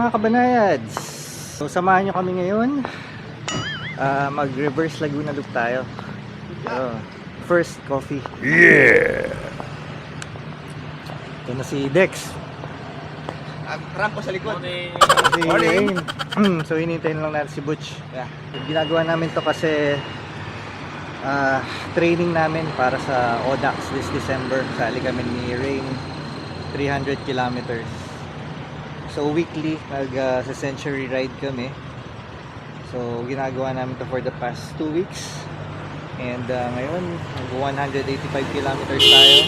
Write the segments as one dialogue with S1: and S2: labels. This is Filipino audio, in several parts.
S1: mga kabanayads. So samahan nyo kami ngayon. Mag-reverse Laguna Loop tayo. First coffee.
S2: Yeah!
S1: Ito na si Dex.
S3: Franco sa likod.
S1: Si Rain. So hinintayin lang natin si Butch.
S3: Yeah.
S1: Ginagawa namin to kasi training namin para sa ODAX this December. Sali kami ni Rain 300 kilometers. So weekly sa century ride kami. So ginagawa namin to for the past 2 weeks. And ngayon mag 185 kilometers tayo.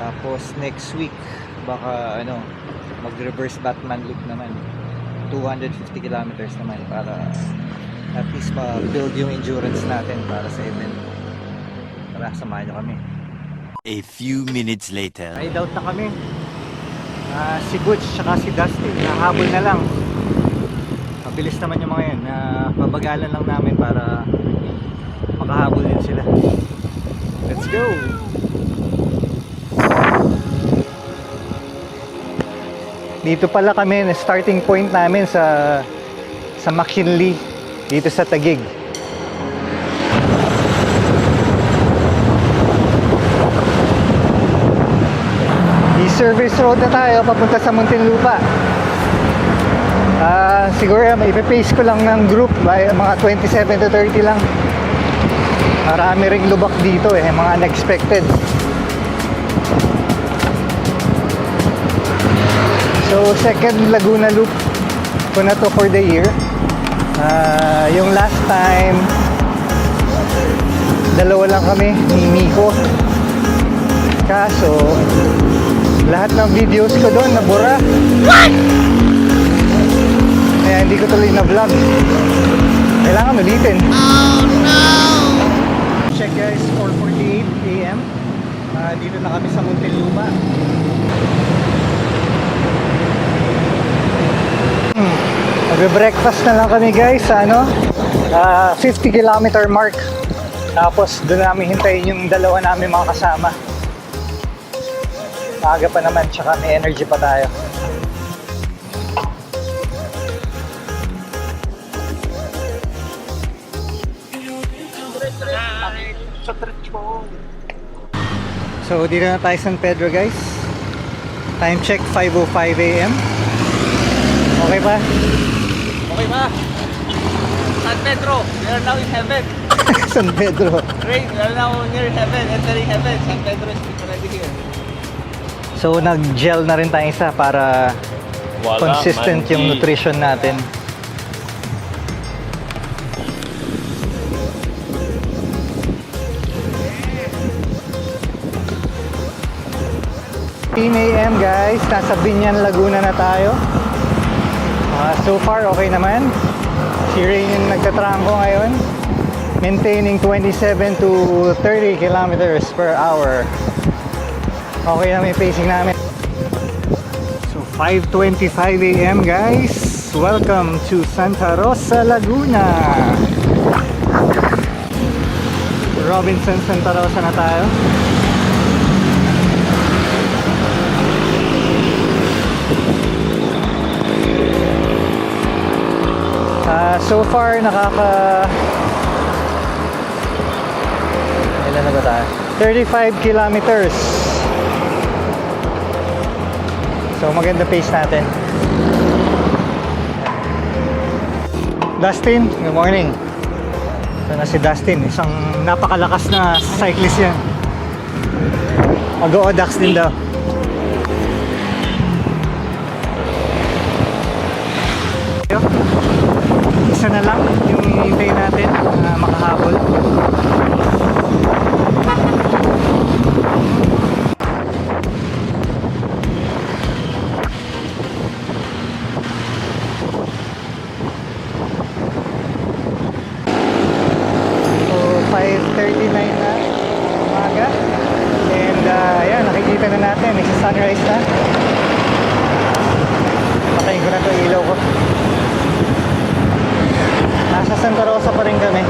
S1: Tapos next week baka mag-reverse Batman loop naman. 250 kilometers naman para at least ma-build yung endurance natin para sa event. Tara, samahan nyo kami.
S2: A few minutes later.
S1: Ride out na kami. Si Butch tsaka si Dustin nahabol na lang. Mabilis naman yung mga yan. Babagalan lang namin para makahabol din sila. Let's go! Dito pala kami, starting point namin sa McKinley, dito sa Taguig. I-service road na tayo papunta sa Muntinlupa. Siguro ipe-pace ko lang ng group, mga 27 to 30 lang. Marami ring lubak dito mga unexpected. So second Laguna Loop ko na to for the year. Yung last time dalawa lang kami ni Miko. Kaso lahat ng videos ko doon nabura. What? Kaya hindi ko tuloy na vlog. Kailangan ulitin. Oh no! Check guys, 4:48 AM. Dito na kami sa Muntinlupa. Magbe-breakfast na lang kami guys sa 50 kilometer mark. Tapos doon namin hintayin yung dalawa namin mga kasama. Maaga pa naman, tsaka may energy pa tayo. So dito na tayo San Pedro guys. Time check 5:05 AM. Okay pa?
S3: Okay ba? San Pedro, we are now in heaven.
S1: San Pedro.
S3: Rain, we are now near heaven, entering heaven. San Pedro is already here.
S1: So nag-gel na rin tayo isa para consistent yung nutrition natin. AM guys, nasa Binyan, Laguna na tayo. So far okay naman. Si Rain yung nagtatrangko ngayon, maintaining 27 to 30 kilometers per hour. Okay na may pacing namin. So 5:25 AM guys, welcome to Santa Rosa, Laguna. Robinson, Santa Rosa na tayo. So far ilan na ba tayo? 35 kilometers. So maganda pace natin. Dustin, good morning. Ito na si Dustin, isang napakalakas na cyclist yan. Mag-o-dax din daw. Isa na lang yung hintayin natin na makahabol. So 5:39 na umaga. And ayan, nakikita na natin, nagsa-sunrise na. Patayin ko na ito ilaw ko. Nasa Santa Rosa pa rin kami.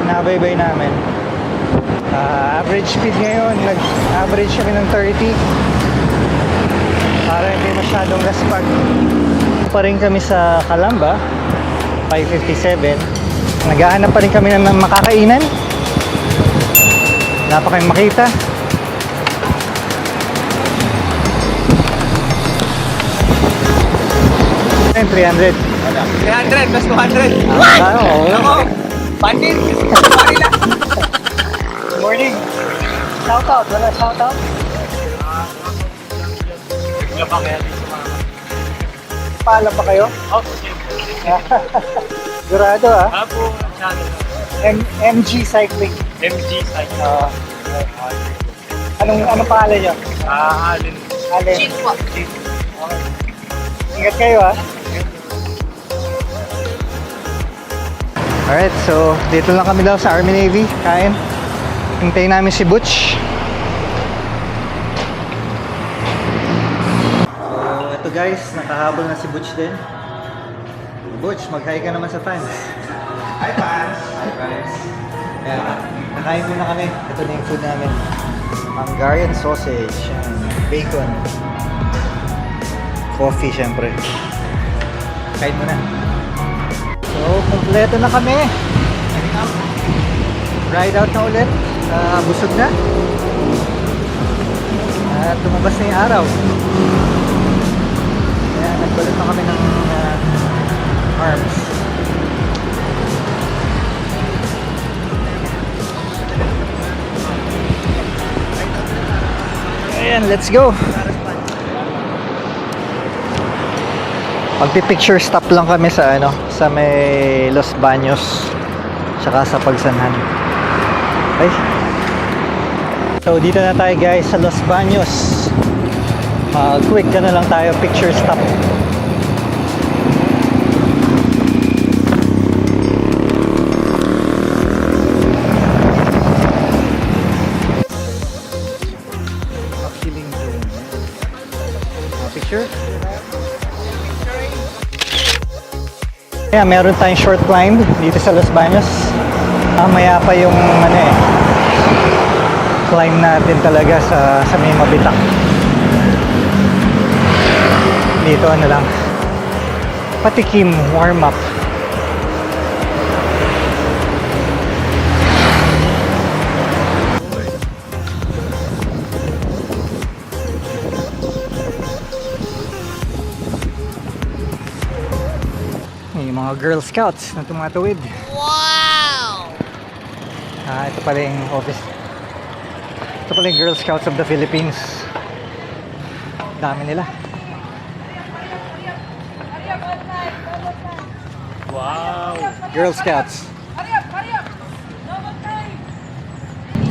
S1: Nabaybay namin. Average speed ngayon, nag-average kami ng 30 para hindi masyadong gaspag. pa rin kami sa Calamba, 5:57. Naghahanap pa rin kami ng makakainan. Wala pa kayong makita. Ayun, 300.
S3: 300 plus 200.
S1: Oo.
S3: Ako, panin. Panin lang.
S1: Morning. Shoutout. Wala shoutout? Paalam pa kayo?
S3: Oh,
S1: Durado ah.
S3: Apo, channel.
S1: MG Cycling.
S3: MG site.
S1: Anong pangalan nyo?
S3: Alin.
S1: Alin?
S3: Cheat po.
S1: Okay. Ingat kayo ah. Alright, so dito lang kami daw sa Army Navy. Kain. Hintayin namin si Butch. So ito guys, nakahabol na si Butch din. Butch, mag-hi ka naman sa fans. Hi fans! Hi fans! Ayan, nakain muna kami. Ito na yung food namin. Hungarian sausage, and bacon, coffee syempre. Kain muna. So, kompleto na kami. Ride out na ulit. Busog na. At tumabas na yung araw. Kaya nagbalot na kami ng arms. Ayan, let's go. Magpi-picture stop lang kami sa sa may Los Baños tsaka sa Pagsanhan. Okay. So dito na tayo guys sa Los Baños. Quick na lang tayo, picture stop. Picture. Yeah, meron tayong short climb dito sa Los Baños. Maya pa yung climb natin talaga sa may mabitak. Dito lang. Patikim, warm up. Yung mga Girl Scouts na tumatawid. Wow! Ito pala yung office. Ito pala yung Girl Scouts of the Philippines. Dami nila.
S3: Wow.
S1: Girl Scouts.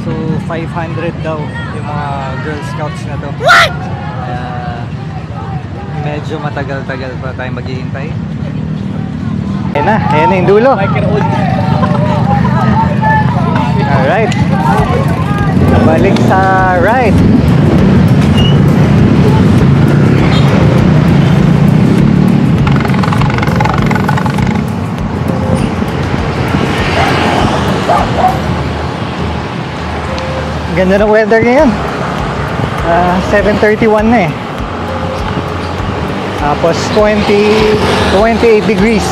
S1: So 500 daw yung mga Girl Scouts na to. What? Medyo matagal-tagal pa tayong maghihintay. Ayan na yung dulo. Alright. Balik sa right. Ganda ng weather ngayon. 7:31 na eh. Tapos 28 degrees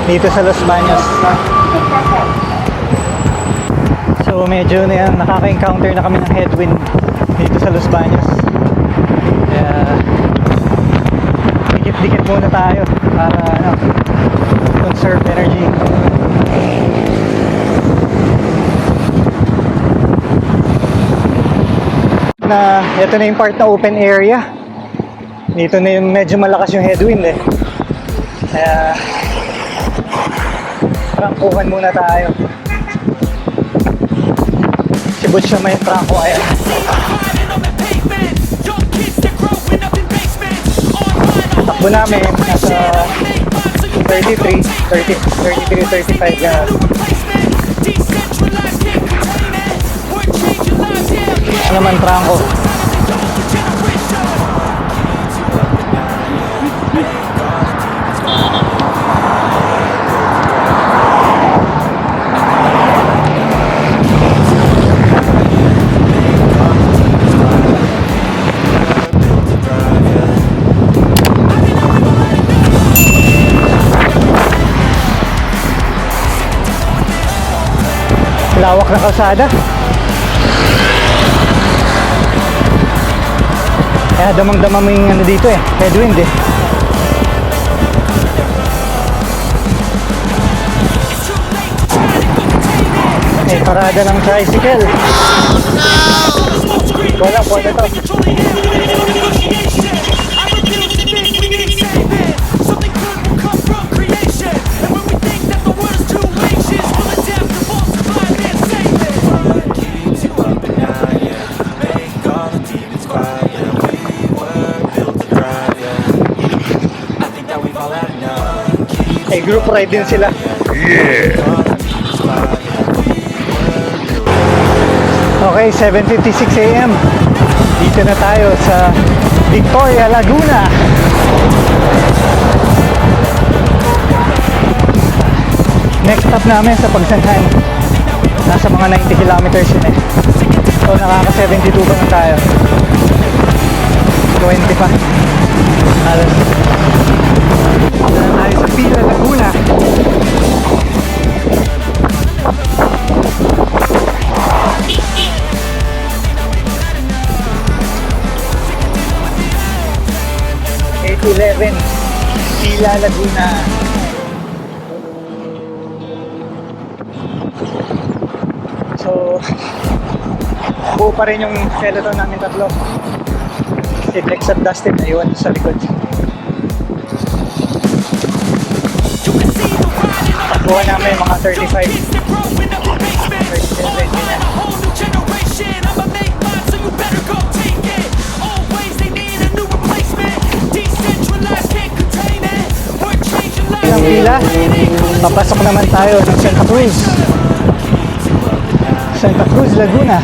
S1: dito sa Los Baños. So medyo na yan, nakaka-encounter na kami ng headwind dito sa Los Baños. Kaya dikit-dikit muna tayo para conserve energy. Ito na yung part na open area. Dito na yung medyo malakas yung headwind eh. Kaya trangkuhan muna tayo. Si Butch naman yung trangko. Ayan. Takbo namin nasa 33, 35 gano'n. Ano naman trangko. na kalsada. Kaya damang-dama mo yung ano dito eh, headwind eh. May parada ng tricycle. Wala po na to. May group ride din sila. Okay, 7:56 AM. Dito na tayo sa Victoria, Laguna. Next stop namin sa Pagsanhan. Nasa mga 90 kilometers yun eh. So nakaka-72 pa na tayo. 20 pa. Alas. Dito na tayo sa Pila, Laguna. Pila, Laguna. So, buo pa rin yung skeleton namin tatlo. Si Flex at Dustin naiwan sa likod. Takbuhan namin mga 35. 37 na. Ang pila, papasok naman tayo ng Santa Cruz. Santa Cruz, Laguna.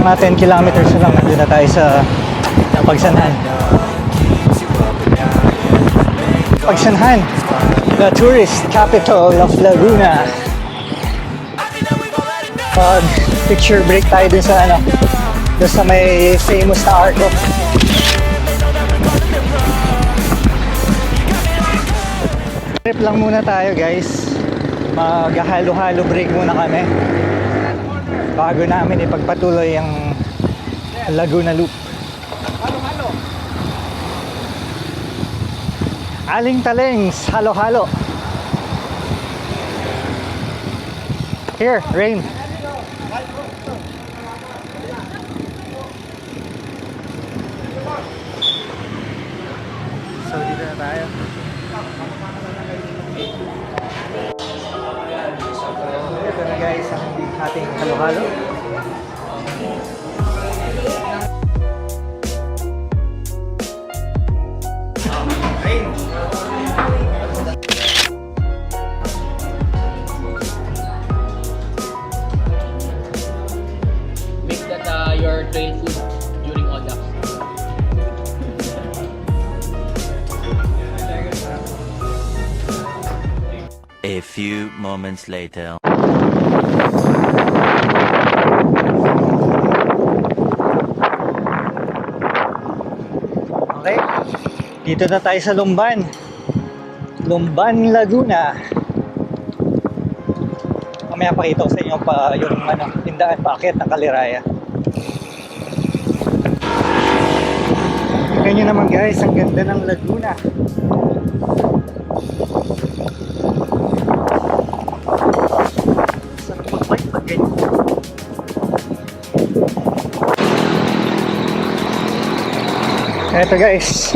S1: Mga 10 kilometers na lang, nandun na tayo sa Pagsanhan. Pagsanhan, the tourist capital of Laguna. Picture break tayo dun sa ano, dun sa may famous na arco. Trip lang muna tayo guys. Maghahalo-halo break muna kami bago namin ipagpatuloy ang Laguna Loop. Aling Talengs, halo-halo. Here, Rain. So dito na tayo. Ito na guys ang ating halo-halo.
S3: Make that your trail food during ODAC.
S2: A few moments later.
S1: Okay, dito na tayo sa Lumban. Lumban, Laguna. Mamaya pakita ko sa inyo pa yung ano, tindahan paakyat ng Kaliraya. Tingnan nyo naman guys, ang ganda ng Laguna. Sarap mag-bike pag ganyan. Eto guys,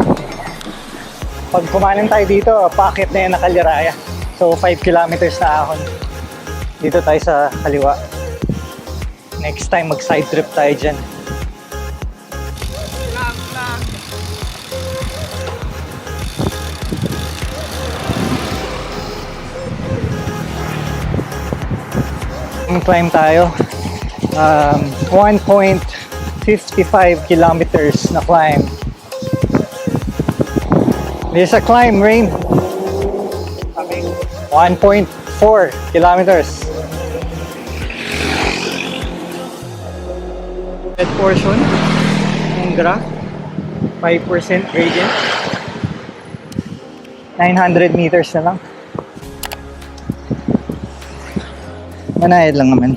S1: pag kumanan tayo dito, paakyat na yan na Kaliraya. So 5 kilometers na ahon. Dito tayo sa kaliwa. Next time mag side trip tayo dyan. Climb tayo. 1.55 kilometers na climb. There's a climb, Rain. 1.4 kilometers. Red portion ng graph, 5% gradient. 900 meters na lang. Manayad lang naman.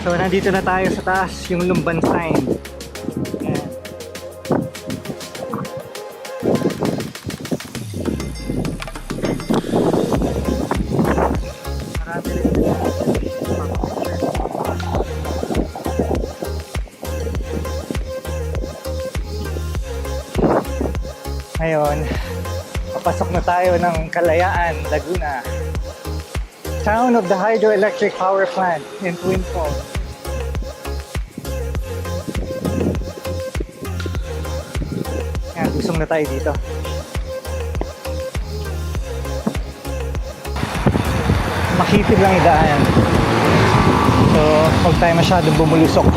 S1: So nandito na tayo sa taas, yung Lumban sign. Ayan. Marami rin. Ngayon, papasok na tayo ng Kalayaan, Laguna. Town of the hydroelectric power plant in Twin Falls. Yan, busong na tayo dito. Makitid lang idaan. So, huwag tayo masyadong bumulusok.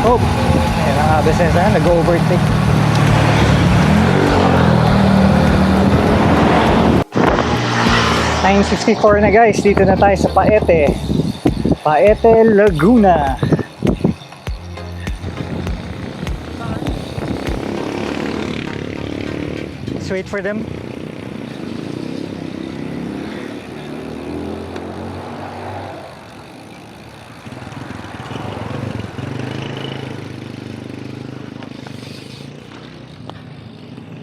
S1: Oh, ayan ang ABS na nag-overtake. $9.64 na guys, dito na tayo sa Paete. Paete, Laguna. Let's wait for them.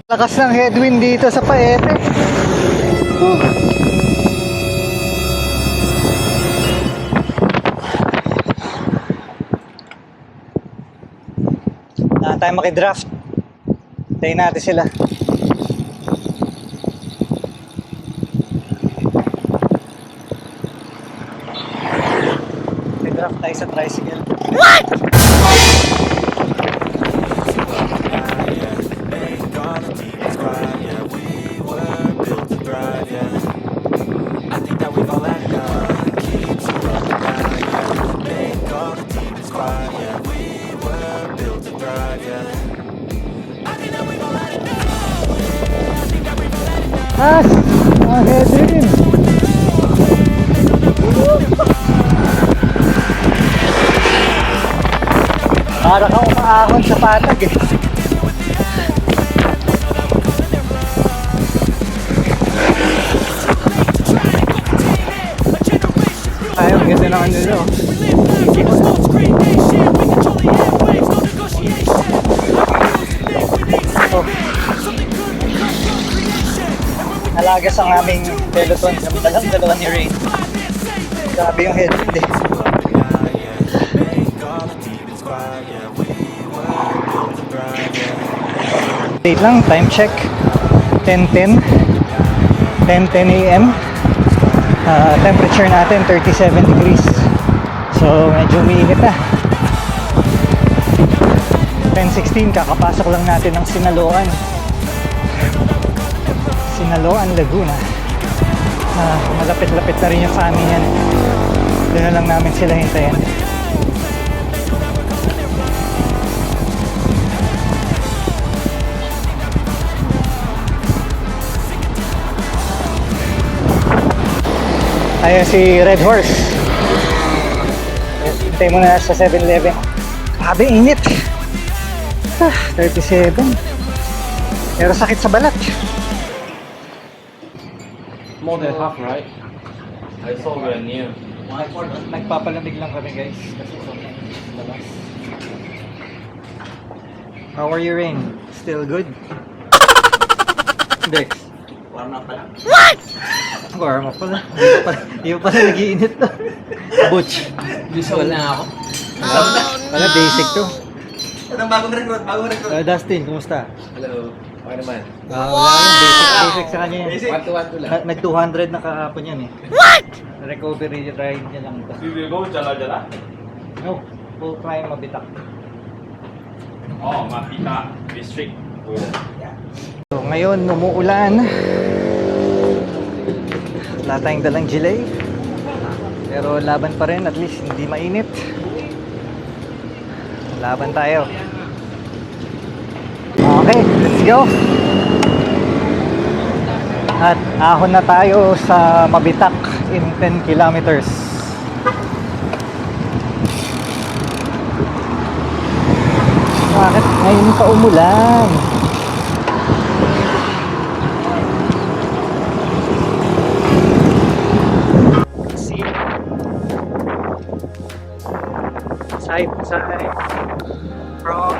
S1: Lakas ng headwind dito sa Paete. Na tayo makidraft. Tayo natin sila. Makidraft tayo sa tricycle. Ang headwind. Para kang umaahon sa patag eh. Ay, ang ganda ng ano nyo. Oh. Nalagas ang aming peloton. Kami talang dalawa ni Ray. Grabe yung headwind eh. Date lang, time check 10:10 a.m. Temperature natin 37 degrees. So medyo umiinit na. 10:16, kakapasok lang natin ng Sinaloan, Laguna. Malapit-lapit na rin yung family niyan. Doon na lang namin sila hintayin. Ayun si Red Horse. Hintay mo na sa 7-Eleven. Grabe init. 37. Pero sakit sa balat.
S3: More than half, right? I saw we are near.
S1: Nagpapalamig lang kami guys. Kasi sobrang labas. How are you, Rain? Still good? Dex?
S3: Warm up pa lang.
S1: Warm up pala. Hindi pa pala nag-iinit to. Butch.
S3: Visual na ako.
S1: Wala basic to.
S3: Anong bagong recruit?
S1: Dustin, kumusta?
S3: Hello. Okay naman.
S1: Wala yung basic sa kanya yan.
S3: Basic? 1 lang.
S1: Nag-200 na kahapon yan eh. What? Recovery ride niya lang ito.
S3: We will go jala-jala?
S1: No, full climb mabitak.
S3: Oh, Mapita District.
S1: So ngayon umuulan. Wala tayong dalang gilet. Pero laban pa rin, at least hindi mainit. Laban tayo. Okay, let's go. At ahon na tayo sa Mabitak in 10 kilometers. Bakit ngayon pa umulan? See? Side to side. Front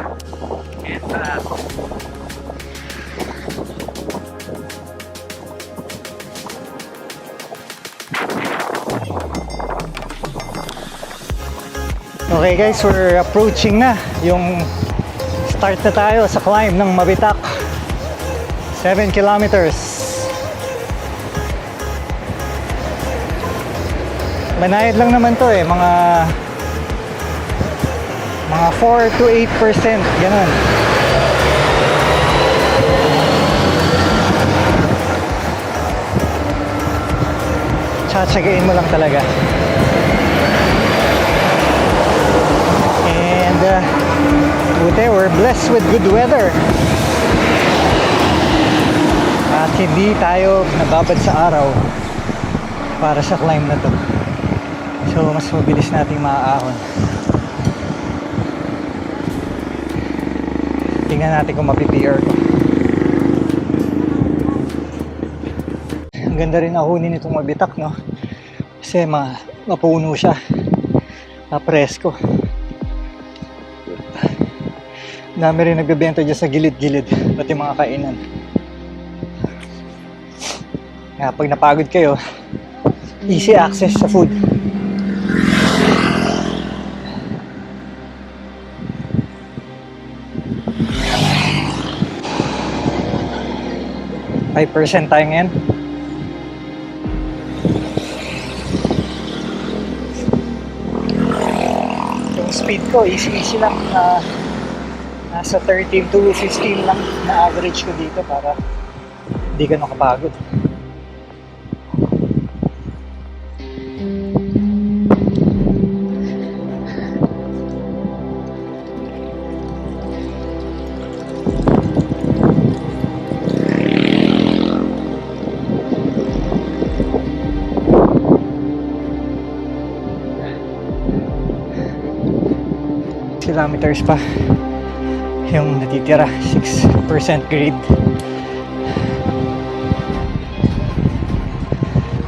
S1: and back. Okay guys, we're approaching na yung start na tayo sa climb ng Mabitak. 7 kilometers. Banayad lang naman to eh, mga 4 to 8%, ganun. Tsatsagain mo lang talaga. And buti, we're blessed with good weather. At hindi tayo nababad sa araw para sa climb na to. So, mas mabilis nating maaahon. Tingnan natin kung mapi-PR ko. Ang ganda rin ahunin itong Mabitak, no? Kasi mapuno siya. Presko. Dami rin nagbebenta dyan sa gilid-gilid, pati mga kainan. Kaya pag napagod kayo, easy access sa food. %5 tayo ngayon. Yung speed ko, easy lang. Nasa 13 to 15 lang na average ko dito para hindi ka nakapagod. Kilometers pa yung natitira, 6% grade.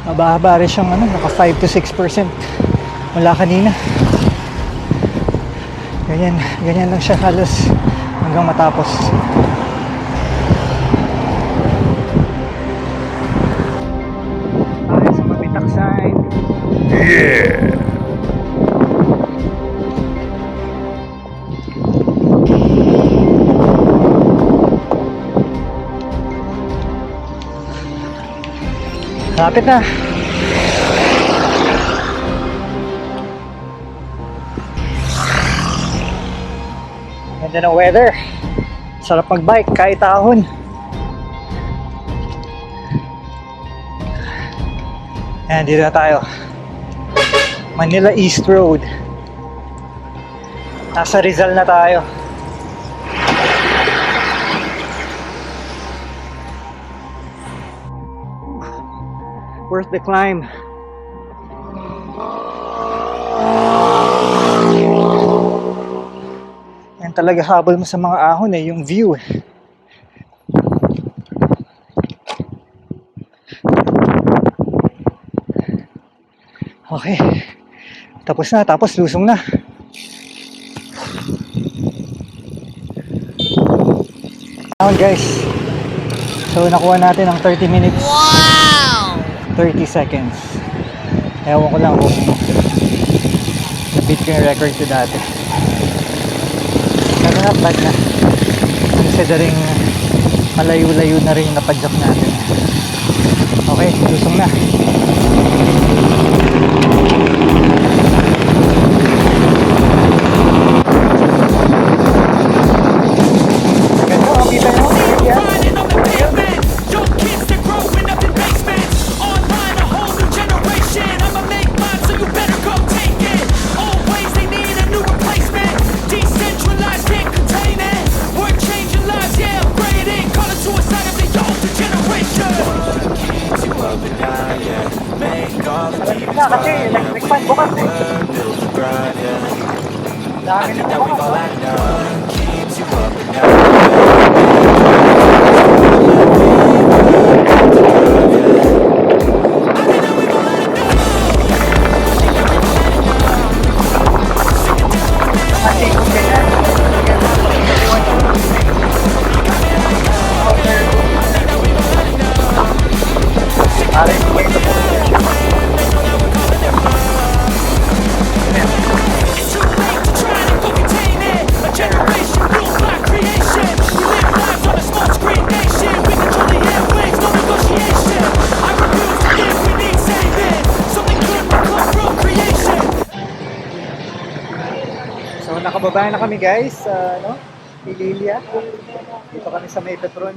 S1: Mababa rin siyang naka 5 to 6% mula kanina. Ganyan lang siya halos hanggang matapos. Tayo sa Mabitak side. Yeah! Lapit na. Ganda ng weather. Sarap mag-bike kahit ahon. Ayan, dito na tayo. Manila East Road. Nasa Rizal na tayo. Worth the climb. Yan talaga habol mo sa mga ahon eh, yung view. Okay. Tapos lusong na. Ahon guys. So nakuha natin ang 30 minutes. Wow! 30 seconds. Ewan ko lang kung na-beat ko yung record ko dati. Pero not bad na. Considering malayo-layo na rin yung napadyak natin. Okay, lusong na. Ganda, makita nyo. Yeah. yan, bukas eh. Dami na bukas.
S4: It's too late to try to contain it. A generation ruled by creation. We live lives on a small screen nation. We control the airwaves, no negotiation. I refuse to live, we need saving. Something good will come from creation.
S1: So nakababa na kami guys sa Pililia. Dito kami sa May Petron.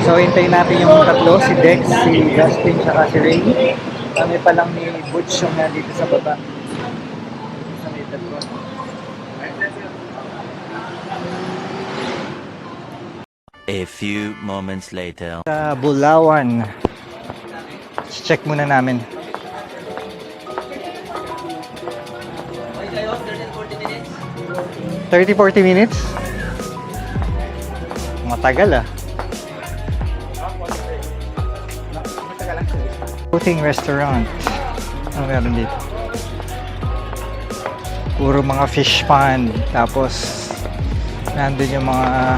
S1: So hintayin natin yung tatlo, si Dex, si Justin, saka si Ray. Kami pa lang ni Butch yung nandito sa baba. Sa May Petron.
S2: A few moments later.
S1: Sa Bulawan. Check muna namin.
S3: Okay kayo, 30-40 minutes.
S1: 30-40 minutes? Matagal ah. Clothing restaurant. Ano meron dito? Puro mga fish pond. Tapos nandun yung mga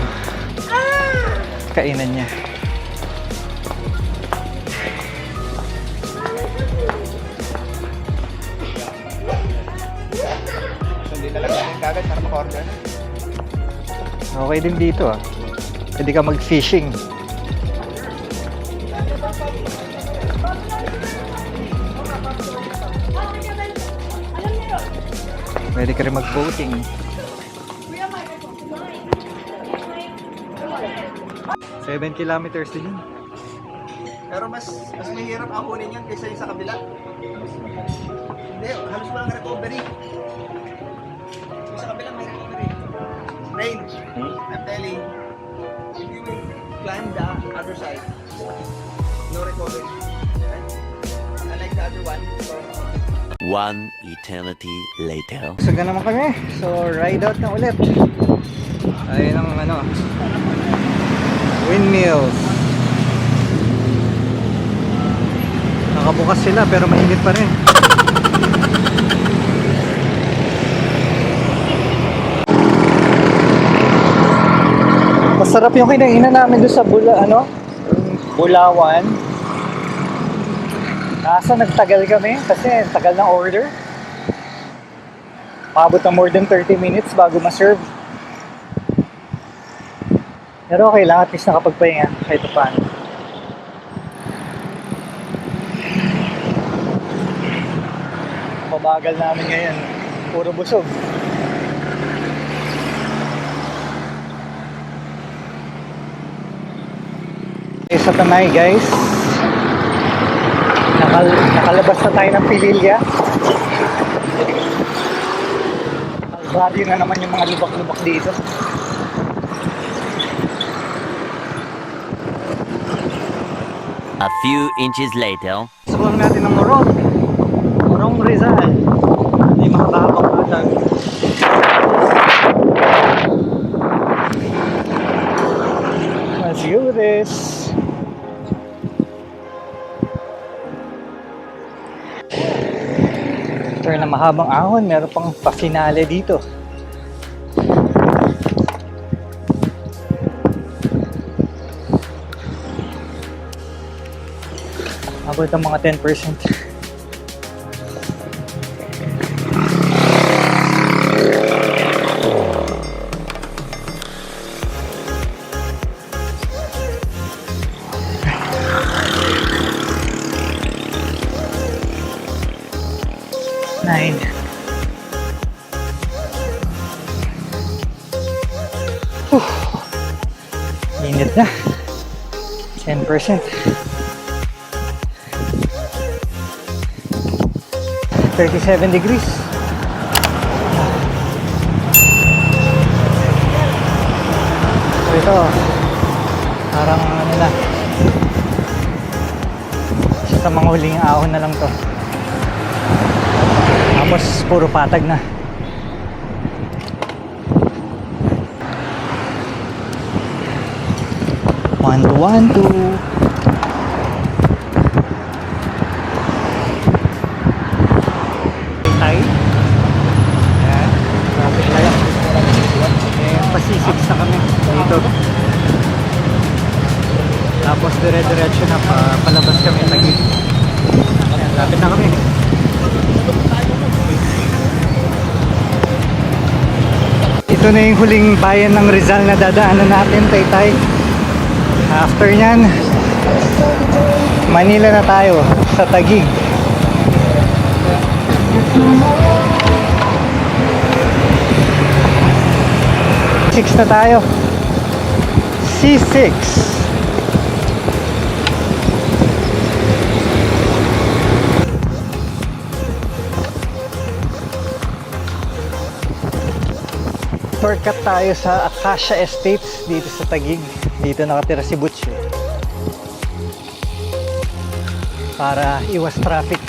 S1: kainan niya.
S3: Hindi talaga yung kagad para maka-order.
S1: Okay din dito ah. Pwede ka mag-fishing. Pwede ka rin mag-boating. 7 kilometers din yun.
S3: Pero mas mahirap akunin yan kaysa yung sa kabila. Hindi, halos walang recovery. Yung sa kabila may recovery. Rain, I'm telling, if you will climb the other side, no recovery. Right? Unlike the other one, so,
S2: One eternity later.
S1: Busog na naman kami. So, ride out na ulit. Ayun ang windmills. Nakabukas sila pero mainit pa rin. Masarap yung kinainan namin doon sa Bulawan. Nasa nagtagal kami kasi tagal ng order. Maabot na more than 30 minutes bago ma-serve. Pero okay lang, at least nakapagpahinga kahit paano. Pabagal namin ngayon, puro busog. Sa Tanay guys, nakalabas na tayo ng Pililia. Albaryo na naman yung mga lubak-lubak dito.
S2: A few inches later.
S1: Sukulang natin ng Morong Rizal. May makahabang patag. Let's do this. After na mahabang ahon, meron pang pa-finale dito. Abot ang mga 10%. Nine. Init na. 10%. 37 degrees. So ito, parang ano na, isa sa mga huling ahon na lang to. Tapos puro patag na. One, two, one, two. Tay. Ayan. Traffic light. Ayan, pasisix na kami dito. Tapos dire-diretso na palabas kami Taguig. Ayan, lapit na kami. Ito na yung huling bayan ng Rizal na dadaanan natin, Taytay. After nyan, Manila na tayo sa Taguig. C6 na tayo. C6. Shortcut tayo sa Acacia Estates dito sa Taguig. Dito nakatira si Butch para iwas traffic.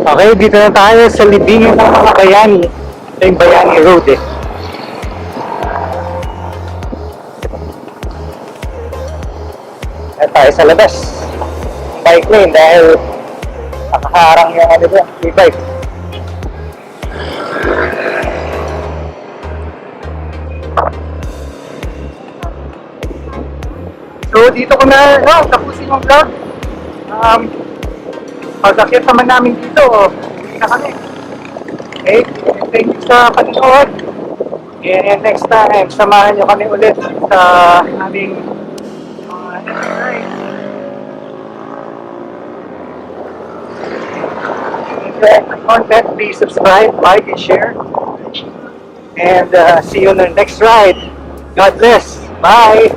S1: Okay, dito na tayo sa libingin ng mga bayani. Ito yung Bayani Road eh. Ayan tayo sa labas. Bike lane dahil nakaharang yung ano dyan, e-bike. So dito ko na tapusin yung vlog. Pag-akit naman namin dito, uwi na kami. Okay, thank you sa panonood. And next time, samahan nyo kami ulit sa aming exercise. If the content, please subscribe, like, and share. And see you on the next ride. God bless. Bye.